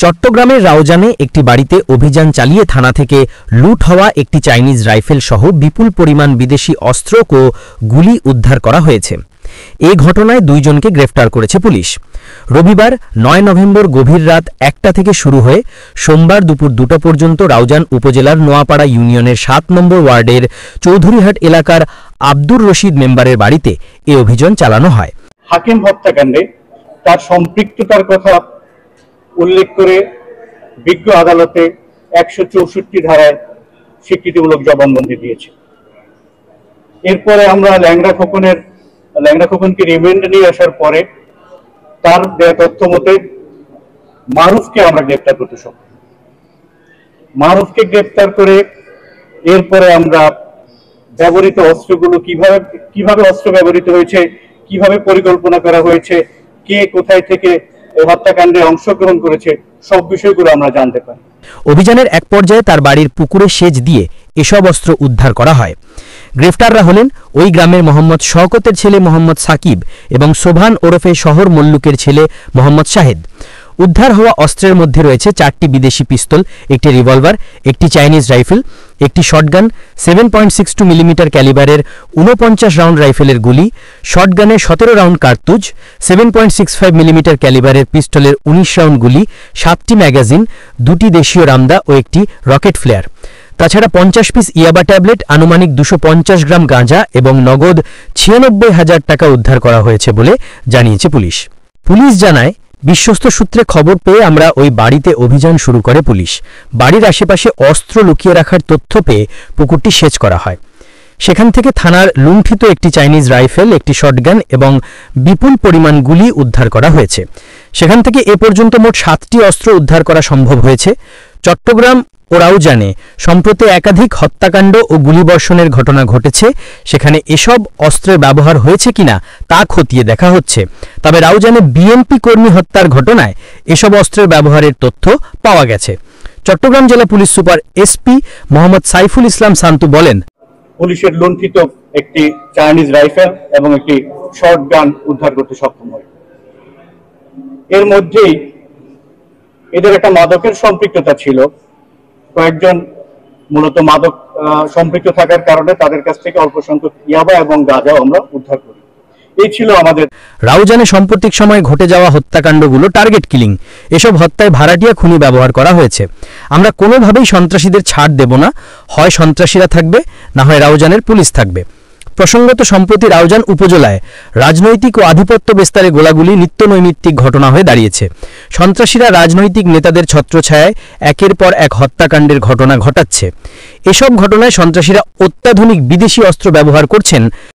চট্টগ্রামের রাউজানে একটি বাড়িতে অভিযান চালিয়ে থানা থেকে লুট হওয়া একটি চাইনিজ রাইফেল সহ বিপুল পরিমাণ বিদেশি অস্ত্র ও গুলি উদ্ধার করা হয়েছে। এই ঘটনায় দুইজনকে গ্রেফতার করেছে পুলিশ। রবিবার ৯ নভেম্বর গভীর রাত ১টা থেকে শুরু হয়ে সোমবার দুপুর ২টা পর্যন্ত রাউজান উপজেলার নোয়াপাড়া ইউনিয়নের ৭ নম্বর ওয়ার্ডের চৌধুরীহাট এলাকার আব্দুর রশিদ মেম্বারের বাড়িতে এ অভিযান চালানো হয়। হাকিম হত্যাকাণ্ডে তার সম্পৃক্ততার কথা উল্লেখ করে বিজ্ঞ আদালতে ১৬৪ ধারায় স্বীকৃতিমূলক জবানবন্দি দিয়েছে। এরপরে আমরা ল্যাংড়া খোকনকে রিমান্ডে নিয়ে আসার পরে তার দেয়া তথ্য মতে মারুফকে আমরা গ্রেপ্তার করতে সক্ষম। মারুফকে গ্রেপ্তার করে এরপরে আমরা ব্যবহৃত অস্ত্রগুলো কিভাবে অস্ত্র ব্যবহৃত হয়েছে, কিভাবে পরিকল্পনা করা হয়েছে, কে কোথায় থেকে হত্যাকাণ্ডে অংশগ্রহণ করেছে, সব বিষয়গুলো আমরা জানতে পারি। অভিযানের এক পর্যায়ে তার বাড়ির পুকুরে সেচ দিয়ে এসব অস্ত্র উদ্ধার করা হয়। গ্রেফতাররা হলেন ওই গ্রামের মোহাম্মদ শওকতের ছেলে মোহাম্মদ সাকিব এবং সোভান ওরফে শহর মল্লুকের ছেলে মোহাম্মদ শাহেদ। উদ্ধার হওয়া অস্ত্রের মধ্যে রয়েছে ৪টি বিদেশি পিস্তল, একটি রিভলভার, একটি চাইনিজ রাইফেল, একটি শটগান, 7.62 মিলিমিটার ক্যালিবারের ৪৯ রাউন্ড রাইফেলের গুলি, শটগানের ১৭ রাউন্ড কার্তুজ, 7.65 মিলিমিটার ক্যালিবারের পিস্তলের ১৯ রাউন্ড গুলি, ৭টি ম্যাগাজিন, ২টি দেশীয় রামদা ও একটি রকেট ফ্লেয়ার। তাছাড়া ৫০ পিস ইয়াবা ট্যাবলেট, আনুমানিক ২৫০ গ্রাম গাঁজা এবং নগদ ৯৬,০০০ টাকা উদ্ধার করা হয়েছে বলে জানিয়েছে পুলিশ। পুলিশ জানায়, বিশ্বস্ত সূত্রে খবর পেয়ে আমরা ওই বাড়িতে অভিযান শুরু করে পুলিশ। বাড়ির আশেপাশে অস্ত্র লুকিয়ে রাখার তথ্য পেয়ে পুকুরটি সেচ করা হয়। সেখান থেকে থানার লুণ্ঠিত একটি চাইনিজ রাইফেল, একটি শটগান এবং বিপুল পরিমাণ গুলি উদ্ধার করা হয়েছে। সেখান থেকে এ পর্যন্ত মোট ৭টি অস্ত্র উদ্ধার করা সম্ভব হয়েছে। চট্টগ্রাম ও রাউজানে সম্প্রতি একাধিক হত্যাকাণ্ড ও গুলিবর্ষণের ঘটনা ঘটেছে। সেখানে এসব অস্ত্রের ব্যবহার হয়েছে কিনা তা খতিয়ে দেখা হচ্ছে। তবে রাউজানে বিএনপি কর্মী হত্যার ঘটনায় এসব অস্ত্রের ব্যবহারের তথ্য পাওয়া গেছে। চট্টগ্রাম জেলা police super SP Mohammad Saiful Islam Shantu বলেন, পুলিশের লুণ্ঠিত একটি চাইনিজ রাইফেল এবং একটি শটগান উদ্ধার করতে সক্ষম হয়। এর মধ্যেই এদের একটা মাদকের সম্পৃক্ততা ছিল। কয়েকজন মূলত মাদক সম্পৃক্ত থাকার কারণে তাদের কাছ থেকে অল্প সংখ্যক ইয়াবা এবং গাঁজাও আমরা উদ্ধার করি। এই ছিল আমাদের। রাউজানে সাম্প্রতিক সময়ে ঘটে যাওয়া হত্যাকাণ্ডগুলো টার্গেট কিলিং। এসব হত্যায় ভাড়াটিয়া খুনি ব্যবহার করা হয়েছে। আমরা কোনোভাবেই সন্ত্রাসীদের ছাড় দেব না। হয় সন্ত্রাসীরা থাকবে, না হয় রাউজানের পুলিশ থাকবে। প্রসঙ্গত, সম্প্রতি রাউজান উপজেলায় রাজনৈতিক ও আধিপত্য বিস্তারে গোলাগুলি নিত্যনৈমিত্তিক ঘটনা হয়ে দাঁড়িয়েছে। সন্ত্রাসীরা রাজনৈতিক নেতাদের ছত্রছায়ায় একের পর এক হত্যাকাণ্ডের ঘটনা ঘটাচ্ছে। এসব ঘটনায় সন্ত্রাসীরা অত্যাধুনিক বিদেশি অস্ত্র ব্যবহার করছেন।